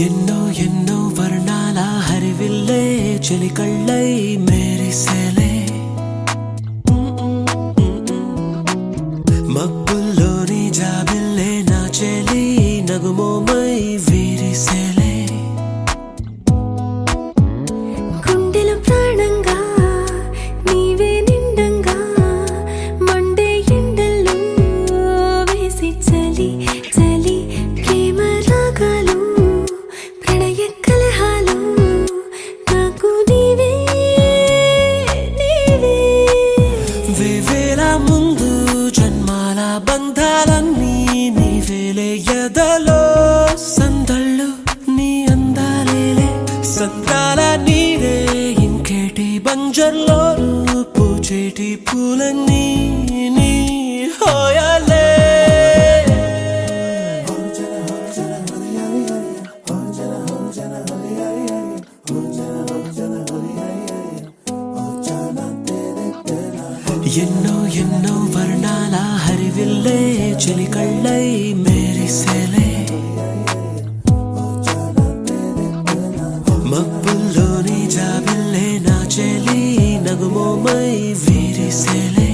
ఎన్నో ఎన్నో వర్ణాల హరివిల్లే చెలికళ్ళై మేరిసేలే మబ్బుల్లోని జాబిల్లే నా చెలి నగుమోమై వీరిసేలే గుండెలో ప్రాణంగా నీవే నిండంగా మండే ఎండల్లో వేసి చలి చలి ప్రేమ రాగాలు ప్రణయ కలహాలు నాకు నీవే నీవే వేవేల ముందు జన్మాల బంధాలన్నీ నీవేలే ఎదలో సందళ్ళు నీ అందాలేలే సంతాల నీరే ఇంకేటి బంజర్లో పూచేటి పూలన్నీ నీ హోయాలే ఎన్నో ఎన్నో వర్ణాల హరివిల్లే చెలికళ్ళై మేరిసేలే మబ్బుల్లోని జాబిల్లే నా చెలి నగుమోమై వీరిసేలే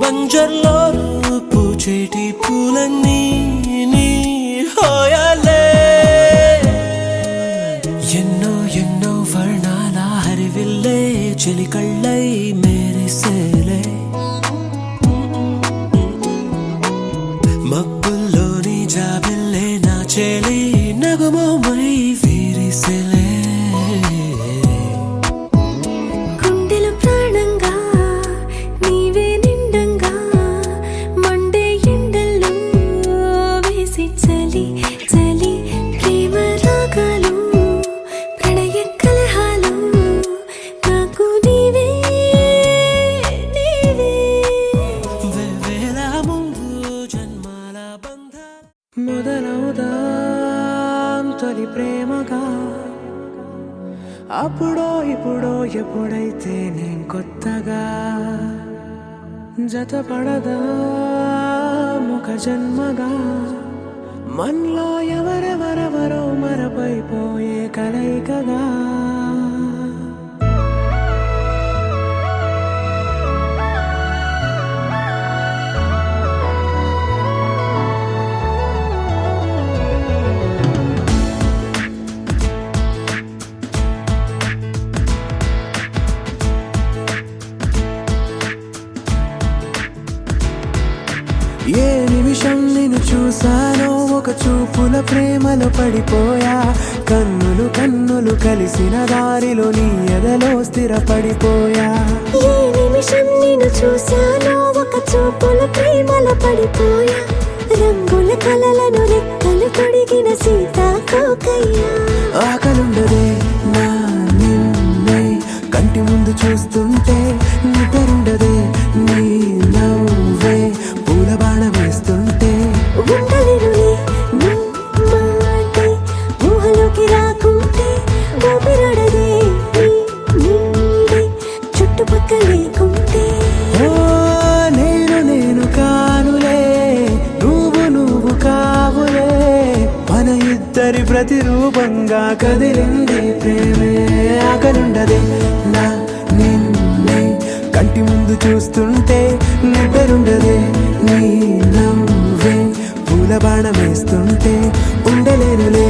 బంజర్లో పూచేటి పూలన్నీ నీ హోయాలే ఎన్నో ఎన్నో వర్ణాల హరివిల్లే చెలికళ్ళై మేరిసేలే మబ్బుల్లోని జాబిల్లే నా చెలి నగుమోమై వీరిసేలే గుండెలో ప్రాణంగా నీవే నిండంగా మండే ఎండల్లో వేసి చలి చలి ప్రేమ రాగాలు ప్రణయ కలహాలు నాకు నీవే నీవే వేవేల ముందు జన్మాల బంధాలు మొదలవుదాం తొలి ప్రేమగా అప్పుడో ఇప్పుడో ఎప్పుడైతే నేను కొత్తగా జతపడదా ముఖ జన్మగా మనలో ఎవరెవరెవరో మరపైపోయే కలయికగా ఏ నిమిషం నిన్ను చూసానో ఒక చూపుల ప్రేమలో పడిపోయా కన్నులు కన్నులు కలిసిన దారిలో నీ ఎదలో స్థిరపడిపోయా ఏ నిమిషం నిన్ను చూసానో ఒక చూపుల ప్రేమలో పడిపోయా రంగుల కలలను రెక్కలు తొడిగిన సీతాకోకయ్యా ఆకలుండదే నా నిన్నే కంటి ముందు చూస్తుంటే నిద్రుండదే నీ నవ్వే పూల బాణ వేస్తుంటే ఉండలేనులే నీ మాటే ఊహలోకి రాకుంటే ఊపిరాడదే నీ నీడే చుట్టుపక్కల లేకుంటే ఓ నేను కానులే నువ్వు కావులే మన ఇద్దరి ప్రతిరూపంగా కదిలింది ప్రేమే ఆకలుండదే నా నిన్నే కంటి ముందు చూస్తుంటే నిద్రుండదే నీ నవ్వే పూల బాణ వేస్తుంటే ఉండలేనులే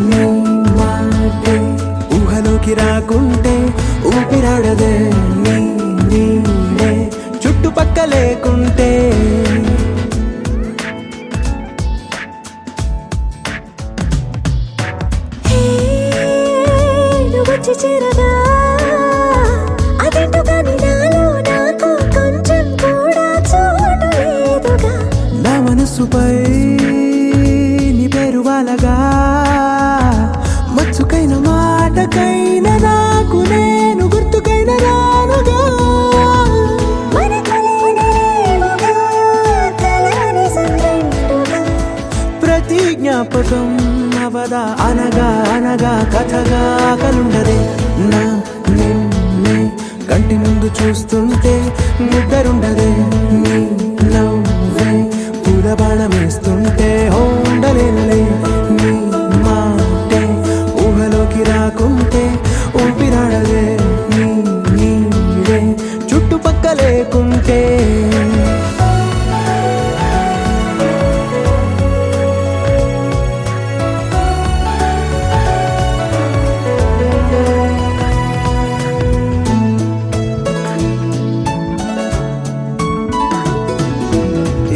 నీ మాటే ఊహలోకి రాకుంటే ఊపిరాడదే నీ నీడే చుట్టుపక్క లేకుంటే హే నువ్వు వచ్చి చేరగా అదేంటో కానీ నాలో నాకు కొంచెం కూడా చోటు లేదుగా నా మనసుపై నీ పేరు వాలగా మచ్చుకైన మాటకైన నాకు నేను గుర్తుకైన రానుగా మన కలనేవుగా కలని సంగంటుగా ప్రతి జ్ఞాపకం అవదా అనగా కథగా కలుండదే నా నిన్నే కంటి ముందు చూస్తుంటే నిద్రుండదే నీ నవ్వే పూల బాణం వేస్తుంటే ఉండలేనులే నీ మాటే ఊహలోకి రాకుంటే ఊపిరాడదే నీ నీడే చుట్టుపక్క లేకుంటే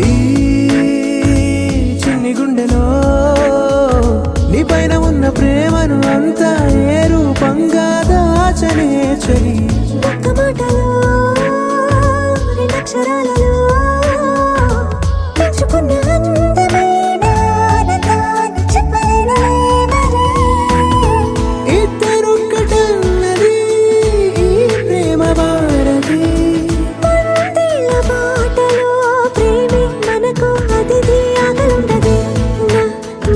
ఈ చిన్ని గుండెలో నీ పైన ఉన్న ప్రేమను అంతా ఏ రూపంగా దాచనే చలి ఒక్క మాటలో రెండక్షరాలలో పెంచుకున్న అందమైన ఆనందాన్ని చెప్పలేనులే మరి. ఇద్దరొక్కటన్నది ఈ ప్రేమ భారతి పందిళ్ళ బాటలో ప్రేమే మనకు అతిథి ఆగలుండదే నా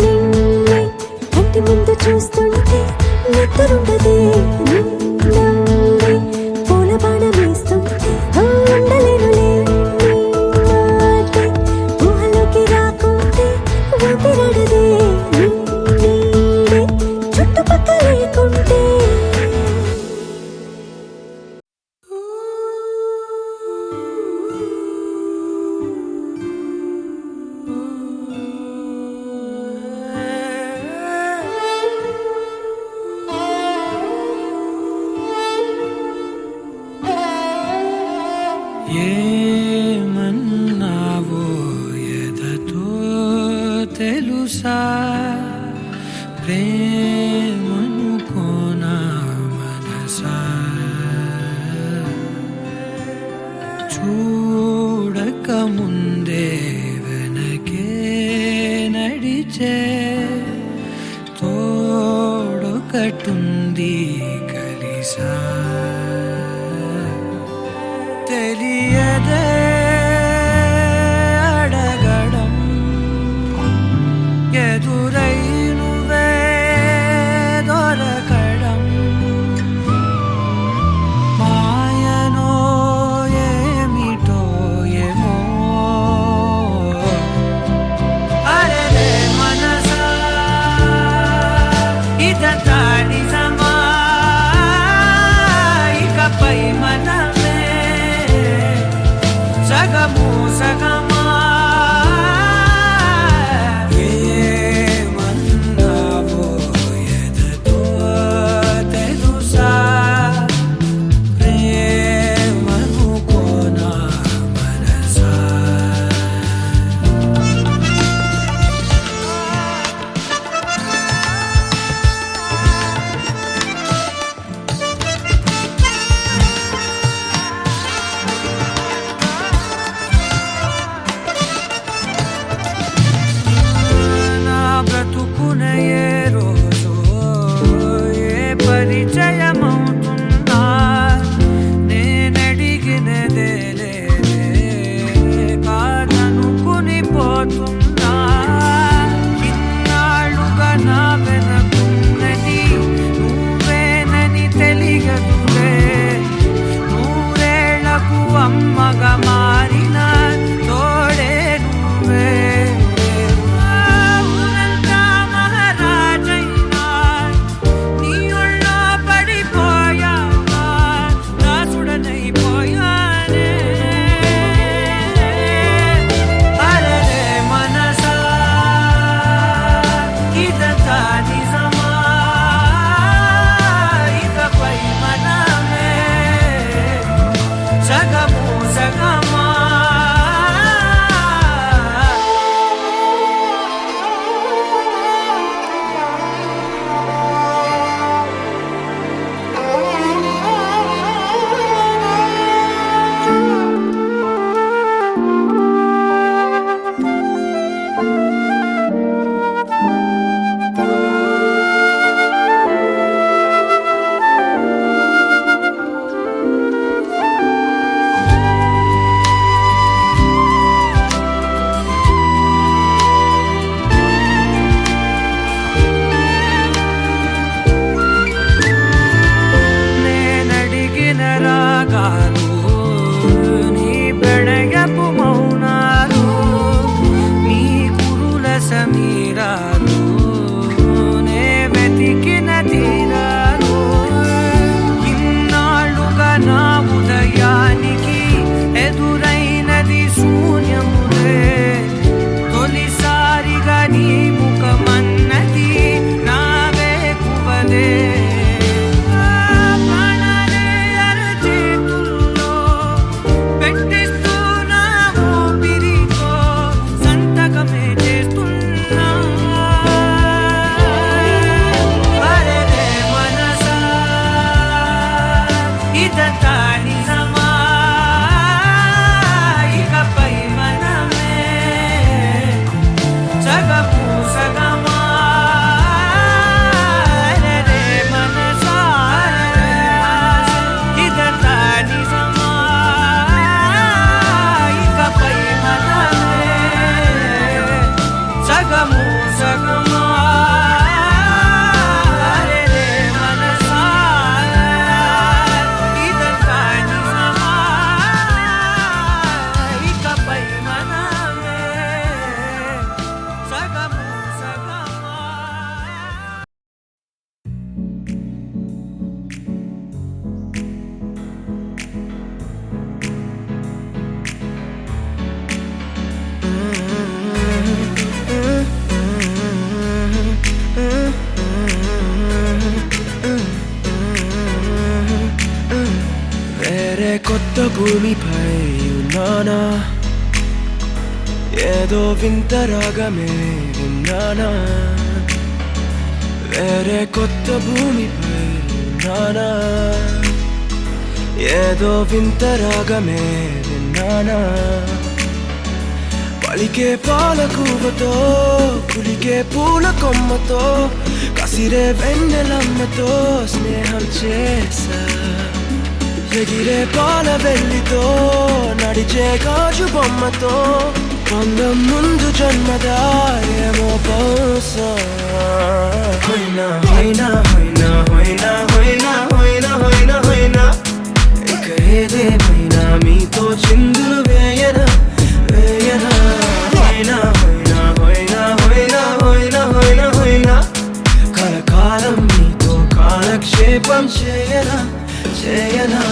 నిన్నే కంటి ముందు చూస్తుంటే నిద్రుండదే నీ నవ్వే పూల బాణ వేస్తుంటే ఉండలేనులే నీ మాటే ఊహలోకి రాకుంటే ఊపిరాడదే నీ నీడే చుట్టుపక్క లేకుంటే ఏమన్నావో ఎదతో తెలుసా ప్రేమనుకోనా మనసా చూడక ముందే వెనకే నడిచే తోడొకటుంది కలిసా తెలియదే అడగడం ఎదురై నువ్వే దొరకడం మాయనో ఏమిటో ఏమో అరే మనసా ఇదంతా నిజమా ఇకపై మనమే సగము సగమా రాగాలు నీ ప్రణయపు మౌనాలు నీ కురుల సమీరాలు నే వెతికిన తీరాలు ఇన్నాళ్ళుగా నా ఉదయానికి ఎదురైనది శూన్యములే తొలిసారిగా నీ ముఖమన్నది నా వేకువలే కొత్త భూమిపై ఉన్నానా ఏదో వింత రాగమే విన్నానా వేరే కొత్త భూమిపై ఉన్నానా ఏదో వింత రాగమే విన్నానా పలికే పాలకూవతో కులికే పూల కొమ్మతో కసిరే వెన్నెలమ్మతో స్నేహం చేసా ఎగిరే పాల వెల్లితో నడిచే గాజు బొమ్మతో పొందం ముందు జన్మదా ఏమో బహుశా హోయినా హోయినా హోయినా హోయినా హోయినా హోయినా హోయినా హోయినా ఇక ఏదేమైనా మీతో చిందులు వేయనా వేయనా హోయినా హోయినా హోయినా హోయినా హోయినా హోయినా హోయినా కలకాలం మీతో కాలక్షేపం చేయనా చేయనా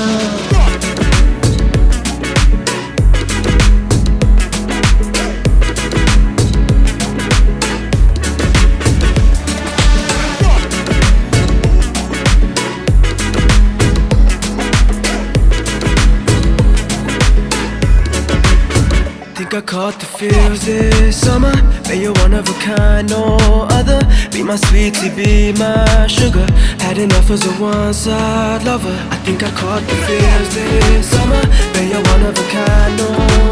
Think I caught the feels this summer. Man, you're one of a kind, no other. Be my sweetie, be my sugar. Had enough as a one-side lover. I think I caught the feels this summer. Man, you're one of a kind, no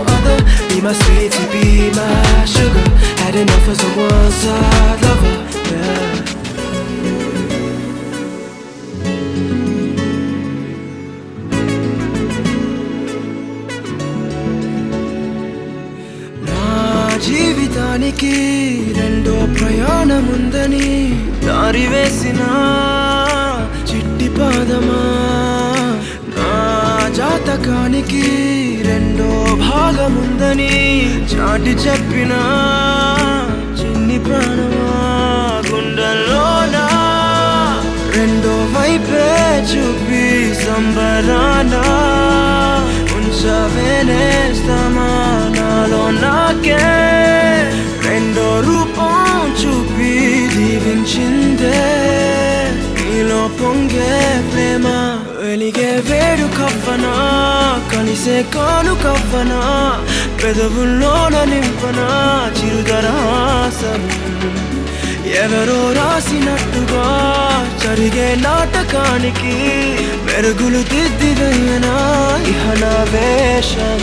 other. Be my sweetie, be my sugar. Had enough as a one-side lover. Yeah. జీవితానికి రెండో ప్రయాణముందని దారి వేసిన చిట్టి పాదమా నా జాతకానికి రెండో భాగముందని చాటి చెప్పిన చిన్ని ప్రాణమా గుండెల్లోనా రెండో వైపే చూపి సంబరానా ఉంచవేనేస్తామా నాలో నాకే రెండో రూపం చూపి దీవించిందే నీలో పొంగే ప్రేమ వెలిగే వేడు కవ్వనా కలిసి చేసే కానుకవ్వనా పెదవుల్లోన నింపనా చిరుదరాసం ఎవరో రాసినట్టుగా జరిగే నాటకానికి మెరుగులు దిద్దివయ్యనా ఇహ నా వేషం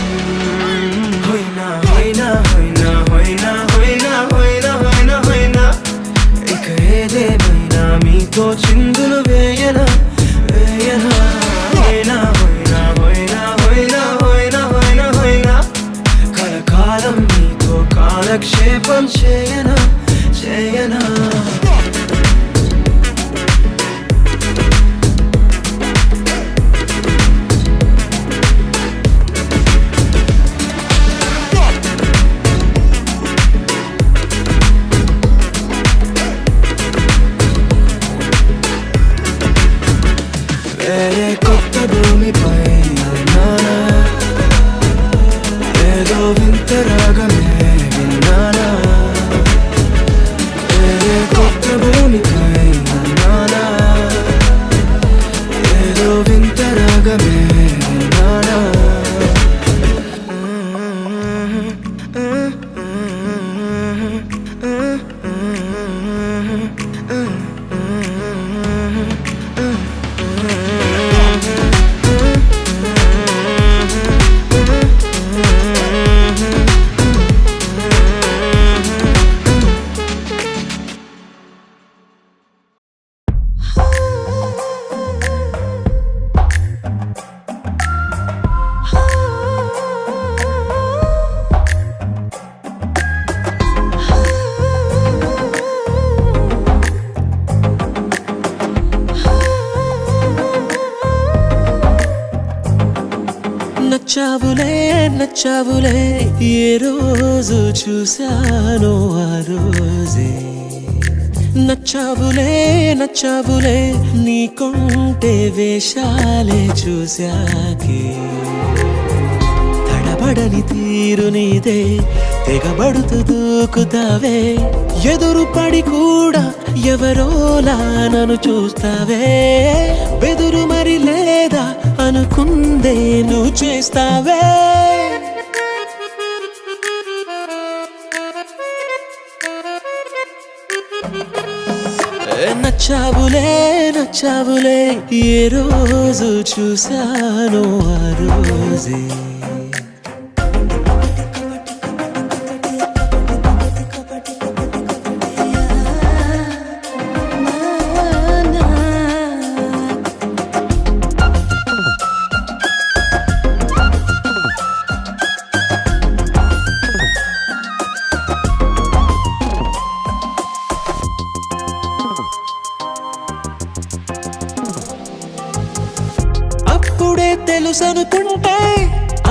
హొయ్నా హొయ్నా హొయ్నా హొయ్నా హొయ్నా హొయ్నా హొయ్నా హొయ్నా ఇక ఏదేమైనా మీతో చిందులు వేయనా వేయనా హొయ్నా హొయ్నా హొయ్నా హొయ్నా హొయ్నా హొయ్నా హొయ్నా కలకాలం మీతో కాలక్షేపం చేయనా చేయనా వేరే కొత్త భూమిపై నానా ఏదో వింత రాగమే విన్నానా వేరే కొత్త భూమిపై నానా ఏదో వింత రాగమే విన్నానా నచ్చావులే నచ్చావులే ఏ రోజు చూశానో ఆ రోజే నచ్చావులే నచ్చావులే నీకుంటే వేషాలే చూశాకే తడబడని తీరు నీదే తెగబడుతూ దూకుతావే ఎదురు పడి కూడా ఎవరోలా నన్ను చూస్తావే బెదురు మరి లేదా అనుకుందే నువ్వు చేస్తావే నచ్చావులే నచ్చావులే ఏ రోజు చూశానో ఆ రోజే తెలుసనుకుంటే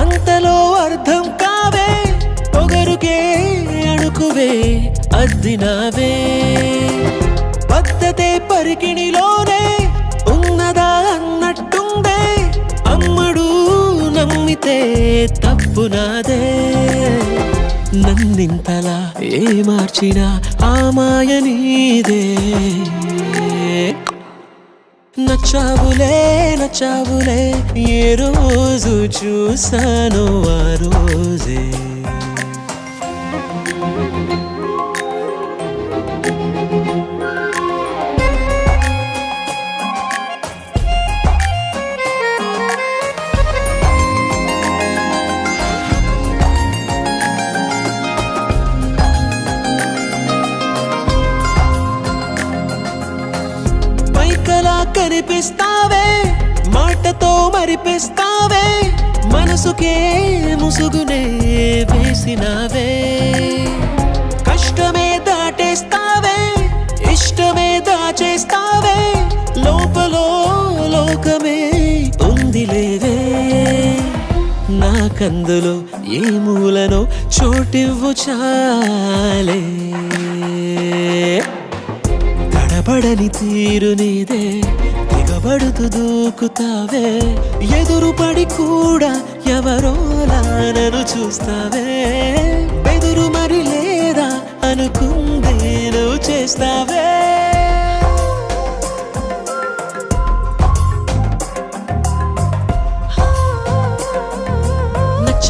అంతలో అర్థం కావే పొగరుకే అణుకువే అద్దినావే పద్ధతే పరికిణిలోనే ఉన్నదా అన్నట్టుందే అమ్మడు నమ్మితే తప్పు నాదే నన్నింతలా ఏ మార్చినా ఆ మాయ నీదే నచ్చావులే నచ్చావులే ఏ రోజు చూశానో ఆ రోజే కనిపిస్తావే మాటతో మరిపిస్తావే మనసుకే ముసుగునే వేసినావే కష్టమే దాటేస్తావే ఇష్టమే దాచేస్తావే లోపలో లోకమే ఉందిలేవే నాకందులో ఏ మూలనో చోటివ్వు చాలే తడబడని తీరు నీదే తెగబడుతూ దూకుతావే ఎదురు పడి కూడా ఎవరోలా నన్ను చూస్తావే బెదురు మరి లేదా అనుకుందే నువ్వు చేస్తావే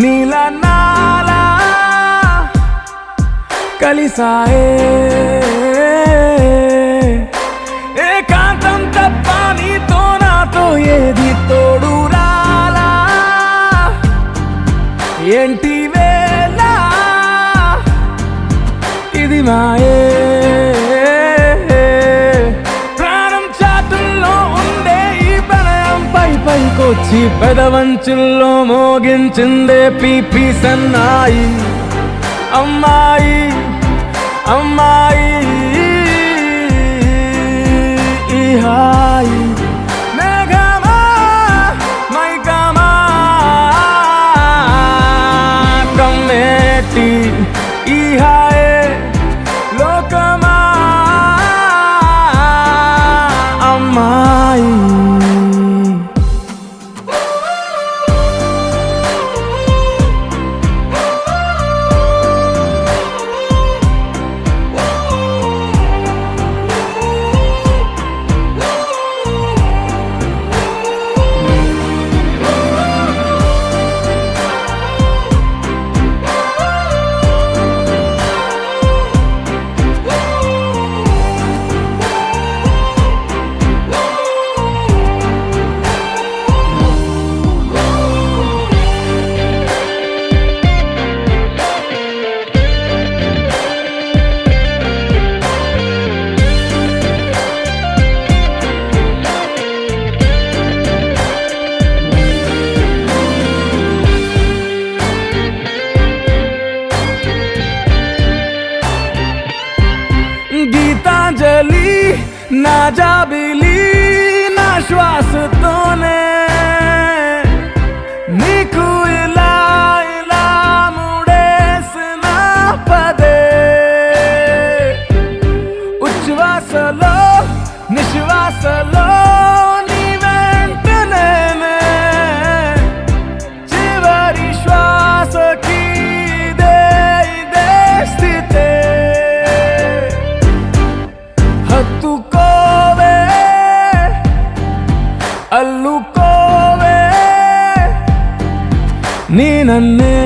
నీల నాలా కలిసాయే ఏకాంతం తప్ప నీతో నాతో ఏది తోడు రాలా ఏంటి వేళ ఇది మాయే ప్రాణం చాటుల్లో ఉండే ఈ ప్రణయం పైకొచ్చి పెదవంచుల్లో మోగించిందే పీపీ సన్నాయి అమ్మాయి అమ్మాయి ఈ హాయి మేఘమా మైకమా కమ్మేటి ఈ హాయే లోకమా అమ్మాయి గీతాంజలి నా జాబిలి నా శ్వాసతోనే నీకు ఇలా ఇలా ముడేసిన పదే ఉచ్ఛ్వాసలో నిశ్వాసలో నీ వెంట నేనే చివరి శ్వాసకి ఇదే స్థితే హత్తుకోవే అల్లుకోవే నీ నన్నే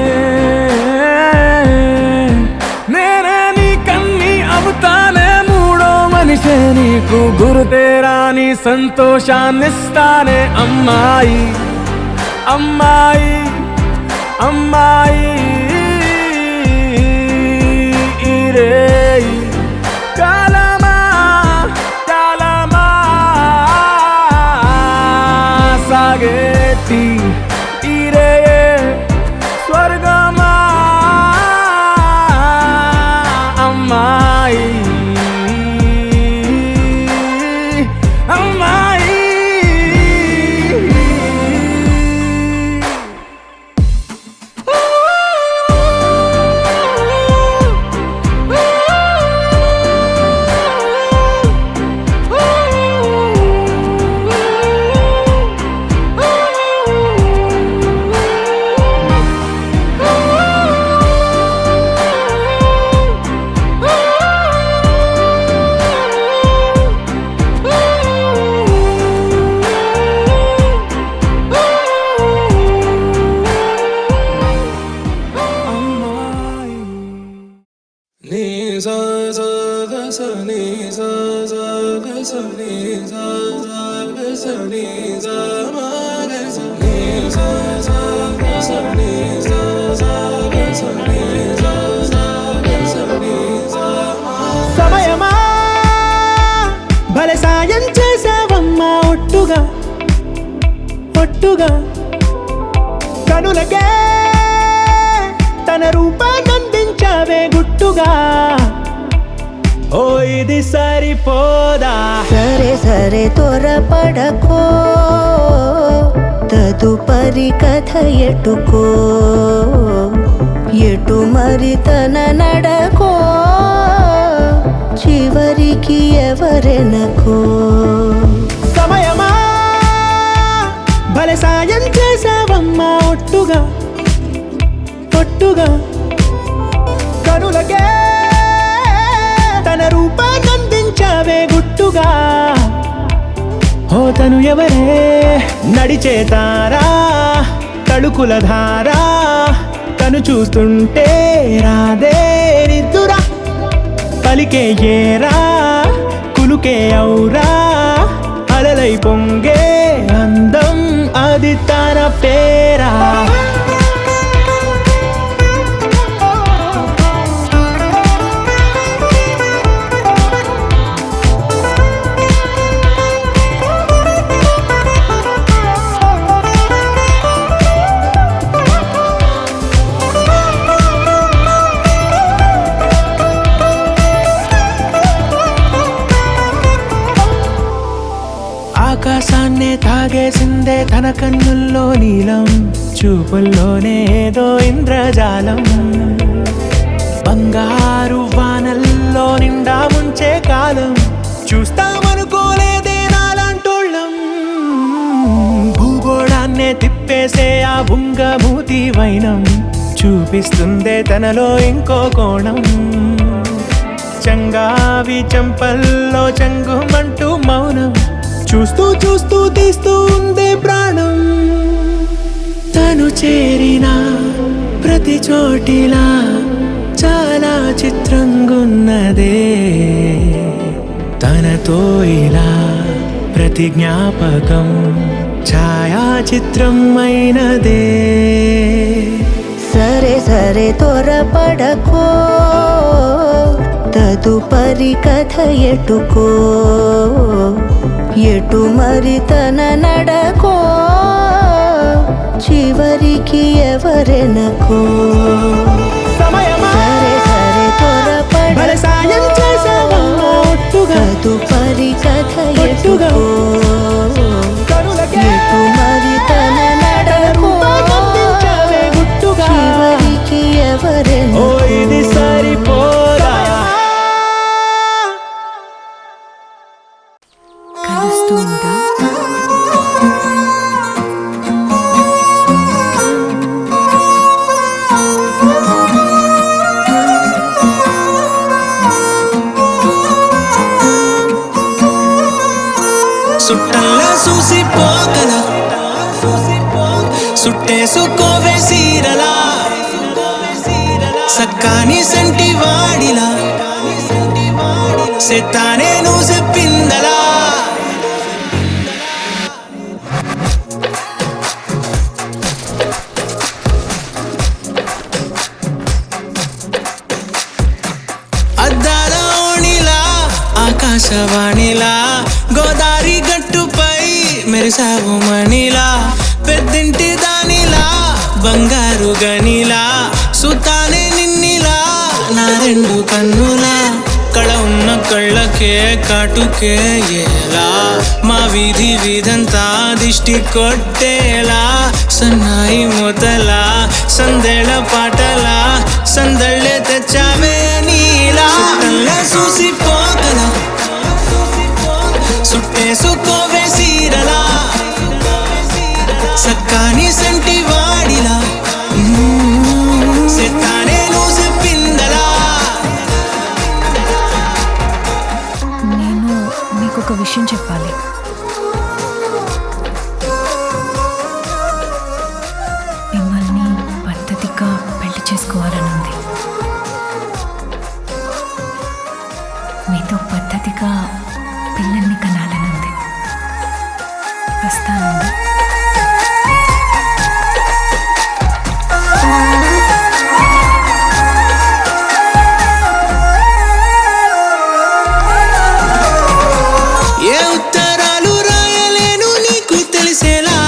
నేనే నీ కన్ని అవుతానే మూడో మనిషే నీకు గురుతేరాని సంతోషాన్నిస్తానే అమ్మాయి అమ్మాయి అమ్మాయి ఇరే కాలమా కాలమా సాగేటి ఇరే స్వర్గమా అమ్మాయి అమ్మాయి సమయమా భలే సాయం చేసావమ్మా ఒట్టుగా ఒట్టుగా కనులకే తన రూపాన్నందించావే గుట్టుగా ఓ ఇది సరిపోదా సరే సరే త్వరపడకో తదుపరి కథ ఎటుకో ఎటు మరి తన నడకో చివరికి ఎవరెనకో సమయమా భలే సాయం చేసావమ్మా ఒట్టుగా ఒట్టుగా కనులకే తన రూపాన్నందించావే గుట్టుగా ఓ తను ఎవరే నడిచేతారా తడుకుల ధారా తను చూస్తుంటే రాదే నిద్దురా పలికే ఏరా కులుకే ఔరా అలలై పొంగే అందం అది తన పేరా ఆకాశాన్నే తాగేసిందే తన కన్నుల్లో నీలం చూపుల్లోనే ఏదో ఇంద్రజాలం బంగారు వానల్లో నిండా ముంచే కాలం చూస్తామనుకోలేదే నాలాంటోళ్ళం భూగోళాన్నే తిప్పేసే ఆ బుంగమూతి వైనం చూపిస్తుందే తనలో ఇంకో కోణం చంగావి చంపల్లో చంగుమంటూ మౌనం చూస్తూ చూస్తూ తీస్తూ ఉందే ప్రాణం తను చేరిన ప్రతి చోటిలా చాలా చిత్రంగున్నదే తనతో ఇలా ప్రతి జ్ఞాపకం ఛాయాచిత్రం అయినదే సరే సరే త్వరపడకో తదుపరి కథ ఎటుకో ఎటు మరి తన నడకో చివరికి ఎవరెనకో సరే సరే త్వరపడ సాయం చేసావమ్మా ఒట్టుగా తదుపరి కథ ఎటుకో ఎటు మరి తన నడకో చివరికి ఎవరెనకో ఇది సరిపోదా కలుస్తూ ఉంటా సుట్టల్లా చూసి పోగల సుట్టేసుకోవే సీరలా సక్కాని సంటి వాడిలా సెత్తానే నువ్వు చెప్పిందలా అద్దాల ఓణిలా ఆకాశవాణిలా గోదారి గట్టుపై మెరిసావు మణిలా పెద్దింటి దానిలా బంగారు గనిలా సుతానే నిన్నిలా నా రెండు కన్నులా కళ ఉన్న కళ్ళకే కాటుకే ఎలా మా వీధి వీధంతా దిష్టి కొట్టేలా సన్నాయి మొదలా సందెళ పాటలా సందళ్ళే తెచ్చావే నీలా చూసి పోగల సుట్టేసుకోవే సీరలా సక్కాని సంటి వాడిలా సెత్తానే నువ్వు చెప్పిందలా నేను మీకు ఒక విషయం చెప్పాలి మిమ్మల్ని పద్ధతిగా పెళ్లి చేసుకోవాలనుంది మీతో పద్ధతిగా పిల్లల్ని కనాలనుంది వస్తానండి ఏ ఉత్తరాలు రాయలేను నీకు తెలిసేలా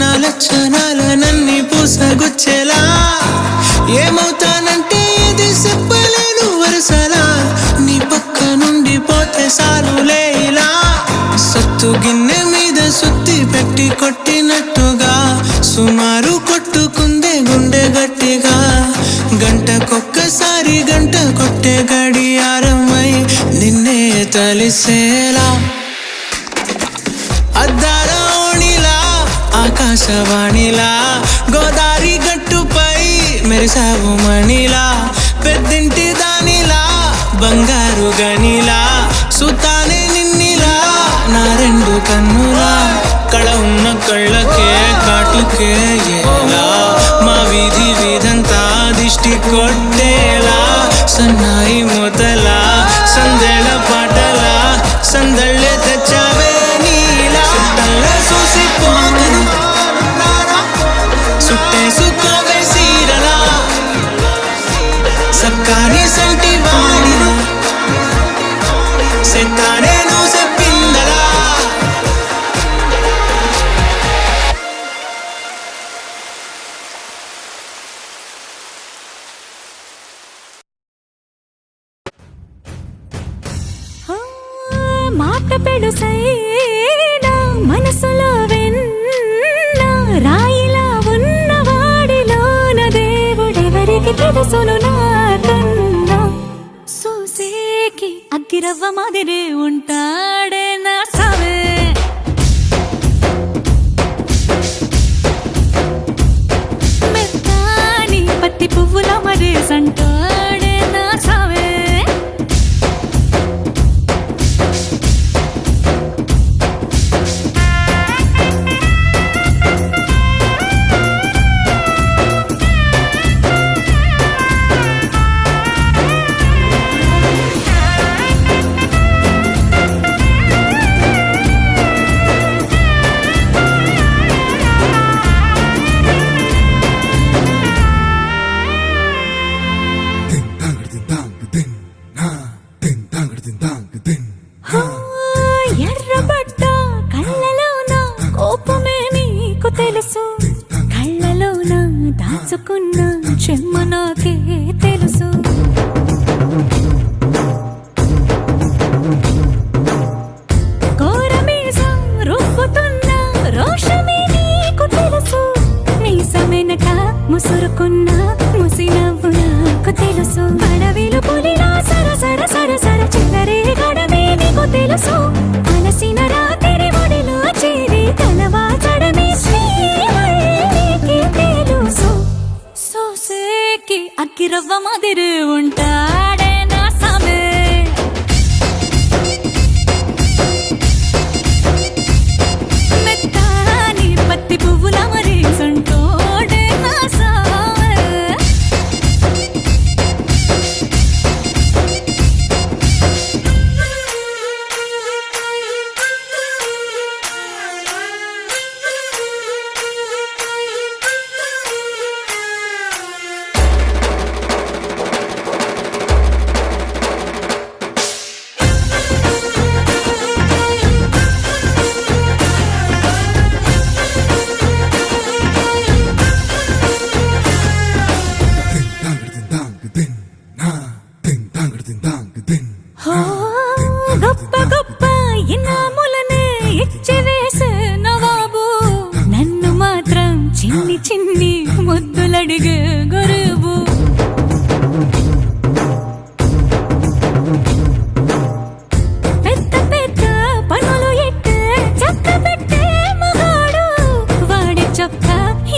నా లక్షణాలనన్నీ పూసగుచ్చేలా ఏమవుతానంటే ఇది చెప్పలేను వరుసలా నీ పక్క నుండి పోతే సాలులే ఇలా సత్తు గిన్నె మీద సుత్తి పెట్టి కొట్టినట్టుగా సుమారు కొట్టుకుందే గుండె గట్టిగా గంటకొక్కసారి గంట కొట్టే గడియారమై నిన్నే తలిసేలా అద్దాల ఓణిలా ఆకాశవాణిలా గోదారి గట్టుపై మెరిసావు మణిలా పెద్దింటి దానిలా బంగారు గనిలా సుతానే నిన్నిలా నా రెండు కన్నులా కళ ఉన్న కళ్ళకే కాటుకే ఎలా మా వీధి వీధంతా సన్నాయి మొదల సందెళ పాటల సందళ్ళే తెచ్చావే నీలా సుట్టల్లే చూసిపోతును సుట్టేసుకోవే సీరలా సక్కాని సంటి వాడిన సెత్తానే నువ్వు చెప్పిందలా మాట పెడుసైనా మనసులో వెన్న రాయిలా ఉన్నవాడిలోన దేవుడెవరికి తెలుసును నాకన్నా సూసేకి అగ్గిరవ్వ మాదిరే ఉంటాడే నా సావే మెత్తాని పత్తి పువ్వుల మరేసంటాడే నా సావే ఎర్రబడ్డ కళ్ళలోన కోపమే నీకు తెలుసు కళ్ళలోన దాచుకున్న చెమ్మ నాకే తెలుసు కోరమీసం రుబ్బుతున్న రోషమే నీకు తెలుసు మీసమెనక ముసురుకున్న ముసినవ్వు నాకు తెలుసు అడవిలు పులిలా సరసర సరసర చిల్లరే గడమే నీకు తెలుసు అలసిన రాత్రి ఒడిలో చేరి కలవాచడమే శ్రీవల్లికి తెలుసు సోసేకి అగ్గిరవ్వ మాదిరి ఉంటాడే నా సామే మెత్తాని పత్తి పువ్వుల మరేసంటోడే నా సామే గొప్ప గొప్ప ఇనాములనే ఇచ్చి వేసే నవాబు నన్ను మాత్రం చిన్ని చిన్ని ముద్దులడిగే గురువు పెద్ద పెద్ద పనులు ఎట్టే చక్క పెట్టే మగాడు వాడి చొక్క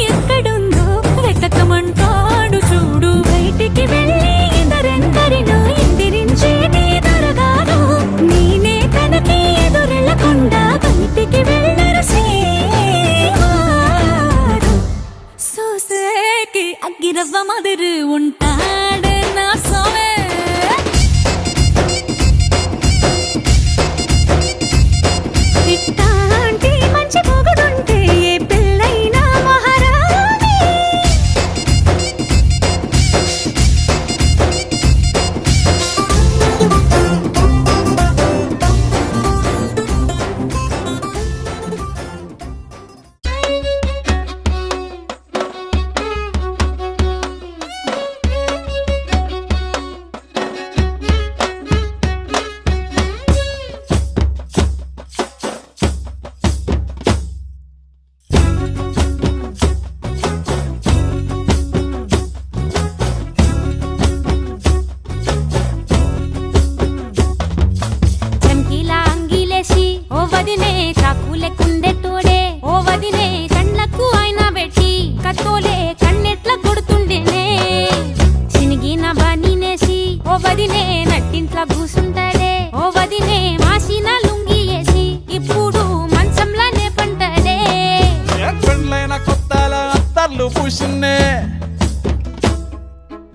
ఎక్కడుందో వెతకమంటాడు చూడు బయటికి వెళ్ళి ఇద్దరెందరినో ఎదిరించేది దొరగారు నేనే తనకి ఎదురెళ్ళకుండా బయటికి వెళ్ళరు శ్రీవారు సోసేకి అగ్గిరవ్వ మాదిరి ఉంటాడే నా సోమే ఇట్టాంటి మంచి మొగుడుంటే ఏ పెళ్ళైనా మహారాణి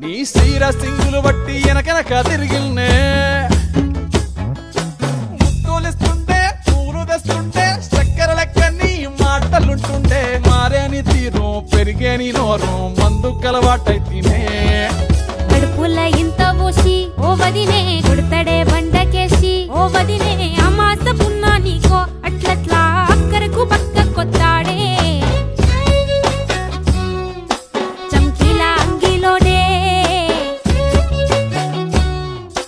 నీ శ్రీర సింగులు బట్టి వెనకనక తిరిగిల్నే ముత్తులిస్తుంటే పూలు తెస్తుంటే చక్కెర లెక్క నీ మాటలుంటుండే మారేని తీరు పెరిగేని నోరు మందు కలవాటైతేనే కడుపుల ఇంత పోసి ఓ వదినే కొడతడే బండకేసి ఓ వదినే అమాస పున్నా నీకో అట్లట్లా అక్కరకు పక్క కొత్తాడే చంకీల అంగిలోనే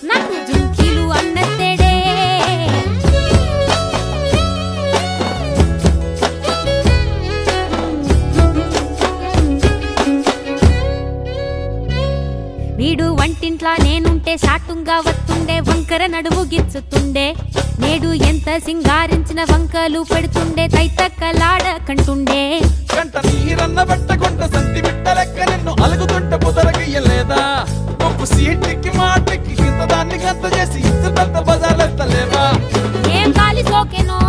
నాకు జుంకీలు అన్నత్తేడే వీడు వంటింట్లా నేనుంటే సాటుంగా వస్తుండే వంకర నడుము గిచ్చుతుండే నేడు ఎంత సింగారించిన వంకలు పెడుతుండే తైతక్కలాడ కంటుండే కంట నీరన్న బట్ట కొంట సంతి బిట్ట లెక్క నిన్ను అలుగుతుంటే పుదరగయ్యలేదా ఒప్పు సీటికి మాటకి ఇంత దాన్ని గంత చేసి ఇచ్చుతంత బజార్లెత్తలేవా ఏం కాలి సోకెనో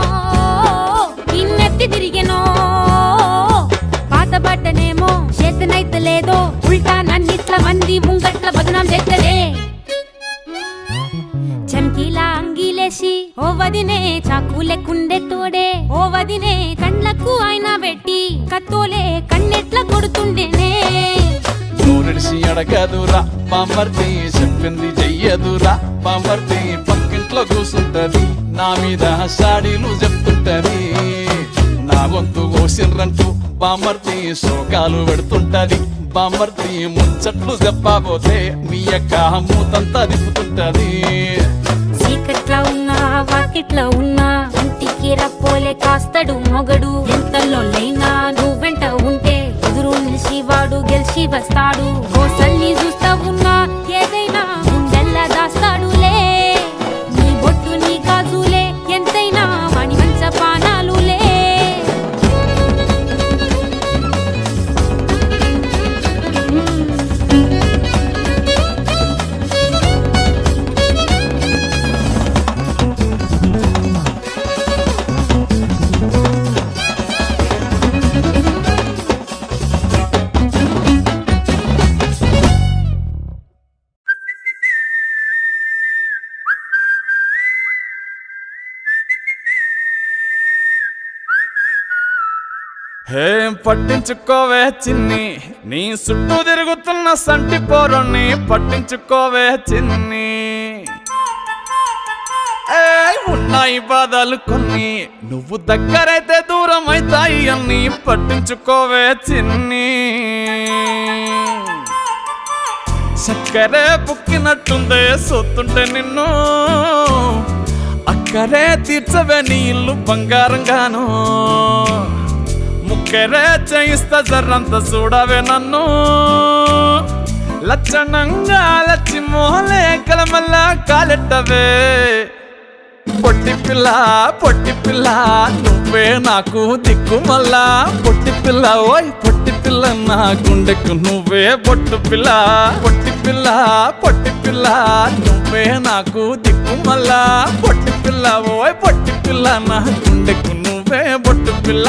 ఇన్నెత్తి తిరిగెనో పాతబడ్డనేమో చేతనైతలేదో ఉల్టా నన్నిట్ల మంది ముంగట్ల బదనాం చేస్తలే చమ్కీలా అంగీలేసి ఓ వదినే చాకులెక్కుండే తోడే ఓ వదినే కండ్లకు ఆయన పెట్టి కత్తోలే కన్నెట్ల కొడుతుండేనే నూరిడిసి అడగదురా పామర్తి చెప్పింది చెయ్యదురా పామర్తి పక్కింట్లో కూసుంటది నా మీద సాడీలు చెప్తుంటది నా గొంతు కోసిర్రంటూ బామర్తి శోకాలు పెడుతుంటది బామర్తి ముచ్చట్లు చెప్పబోతే మీ యొక్క మూతంతా దిప్పుతుంటది చీకట్లా ఉన్నా వాకిట్లా ఉన్నా ఇంటికి రప్పోలే కాస్తడు మొగడు ఎంతలో లైనా నువ్వెంట ఉంటే ఎదురు నిలిచి వాడు గెలిచి వస్తాడు కోసల్ని చూస్తా ఉన్నా ఏదైనా గుండెల్లా దాస్తాడులే నీ బొట్టు నీ గాజులే ఎంతైనా వాణి మంచ పానాలులే ఏం పట్టించుకోవే చిన్ని నీ చుట్టూ తిరుగుతున్న సంటి పోరుణ్ణి పట్టించుకోవే చిన్ని ఉన్నాయి బాధలు కొన్ని నువ్వు దగ్గరైతే దూరం అవుతాయి అన్ని పట్టించుకోవే చిన్ని చక్కరే బుక్కినట్టుందే సొత్తుంటే నిన్ను అక్కరే తీర్చవే నీ ఇల్లు బంగారంగాను ముక్కరే చేయిస్తా జర్రంత చూడవే నన్ను లచ్చణంగా లచ్చి మోహలే కలమల్ల కాలెట్టవే పొట్టి పిల్ల నువ్వే నాకు దిక్కు మళ్ళా పొట్టి పిల్ల ఓయ్ పొట్టి పిల్ల నా గుండెకు నువ్వే పొట్టు పిల్ల పొట్టి పిల్ల నువ్వే నాకు దిక్కు మళ్ళా పొట్టి పిల్ల ఓయ్ పొట్టి పిల్ల నా గుండెకు నువ్వే పొట్టు పిల్ల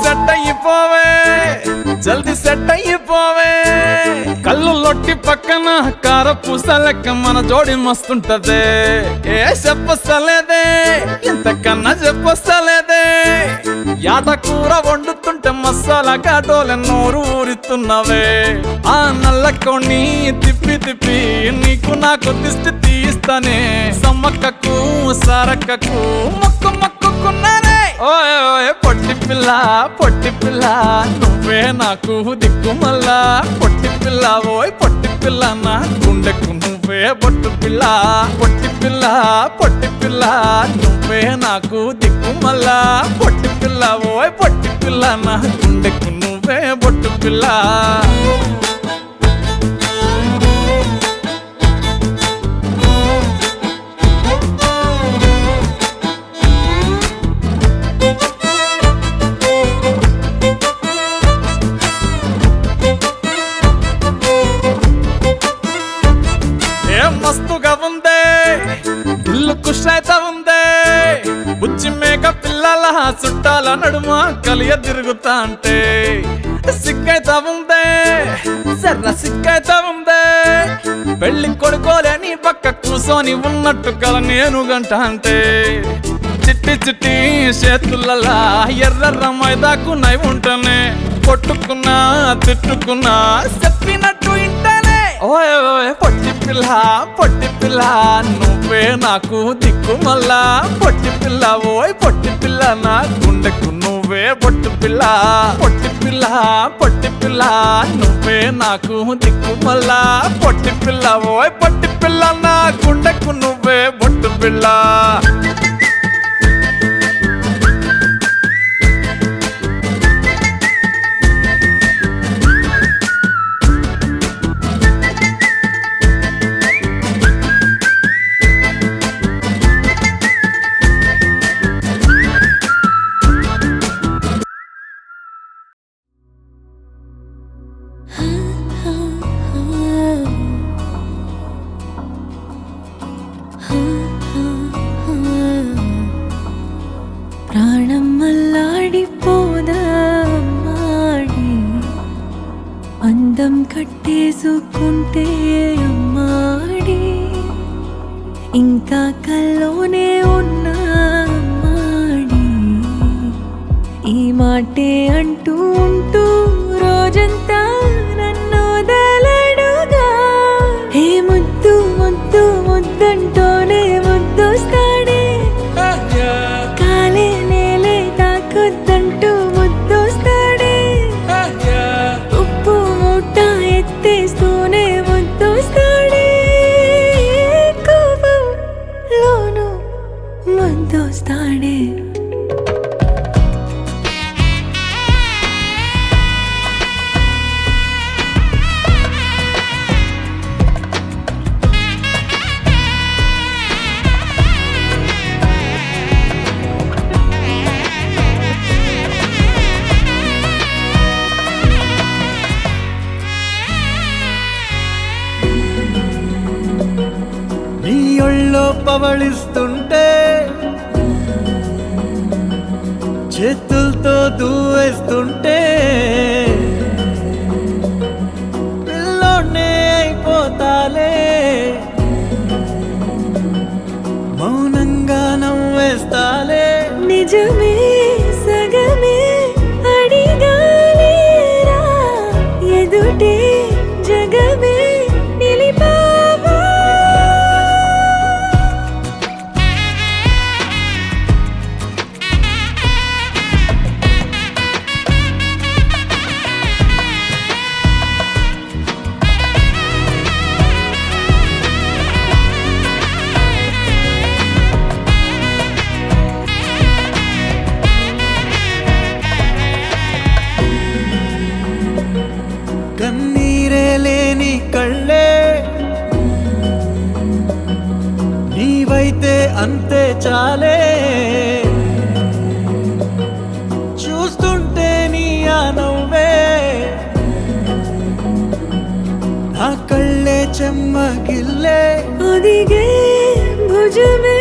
సెట్ అయిపోవే జల్ది సెట్ అయిపోవే కళ్ళు లొట్టి పక్కన కార పూసలెక్క మన జోడి మస్తుంటదే ఏ చెప్పలేదే ఇంతకన్నా చెప్పలేదే యాట కూర వండుతుంటే మసాలా కాటోలే నోరు ఊరిస్తున్నవే ఆ నల్లకొని తిప్పి నీకు నాకు దిష్టి తీస్తానే సమ్మక్కకు సరక్కకు మొక్కుకున్నానే ఓయ్ ఓయ్ పొట్టి పిల్ల నువ్వే నాకు దిక్కు మళ్ళా పొట్టి పిల్ల ఓయ్ పొట్టి పిల్ల నా గుండెకు నువ్వే పొట్టు పిల్ల పొట్టి పిల్ల నువ్వే నాకు దిక్కు మళ్ళా పొట్టి పిల్ల ఓయ్ పొట్టి పిల్ల నా గుండెకు నువ్వే పొట్టు పిల్ల చుట్టాల నడుమ కలియ తిరుగుతా అంటే సిగ్గైతా ఉందే సర్ర సిగ్గైతా ఉందే పెళ్లి కొడుకోలే నీ పక్క కూసోని ఉన్నట్టు కల నేను గంట అంటే చిట్టి చిట్టి చేతులలా ఎర్ర మైదాకు నై ఉంటనే కొట్టుకున్నా తిట్టుకున్నా చెప్పినట్టు ఇంటనే ఓయ్ ఓయ్ పొట్టి పిల్ల నువ్వే నాకు దిక్కు మళ్ళా పొట్టి పిల్ల ఓయ్ పొట్టి పిల్ల నా గుండెకు నువ్వే పొట్టి పిల్ల నువ్వే నాకు దిక్కు మళ్ళా పొట్టి పిల్ల ఓయ్ పొట్టి పిల్ల నా గుండెకు నువ్వే పొట్టు పిల్ల ప్రాణం అల్లాడిపోదా అమ్మాడి అందం కట్టేసుకుంటే అమ్మాడి ఇంకా కల్లోనే ఉన్నా అమ్మాడి ఈ మాటే అంటూ ఉంటూ రోజంతా నన్ను వదలడుగా హే ముద్దు ముద్దు ముద్దంటూనే ముద్దొస్తాడే కాలే నేలే తాకొద్దంటూ ముద్దొస్తాడే ఉప్పు మూట ఎత్తేస్తూనే ముద్దొస్తాడే కోపంలోను ముద్దొస్తాడే నీ ఒళ్ళో పవళిస్తుంటే చేతులతో దూవేస్తుంటే పిల్లోనే అయిపోతాలే మౌనంగా నవ్వేస్తాలే నిజమే సగమే అడిగాలేరా ఎదుటే జగమే నిలిపావా కన్నీరే లేని కళ్ళే నీవైతే అంతే చాలే చూస్తుంటే నీ ఆ నవ్వే నా కళ్ళే చెమ్మగిల్లే ఒదిగే భుజమే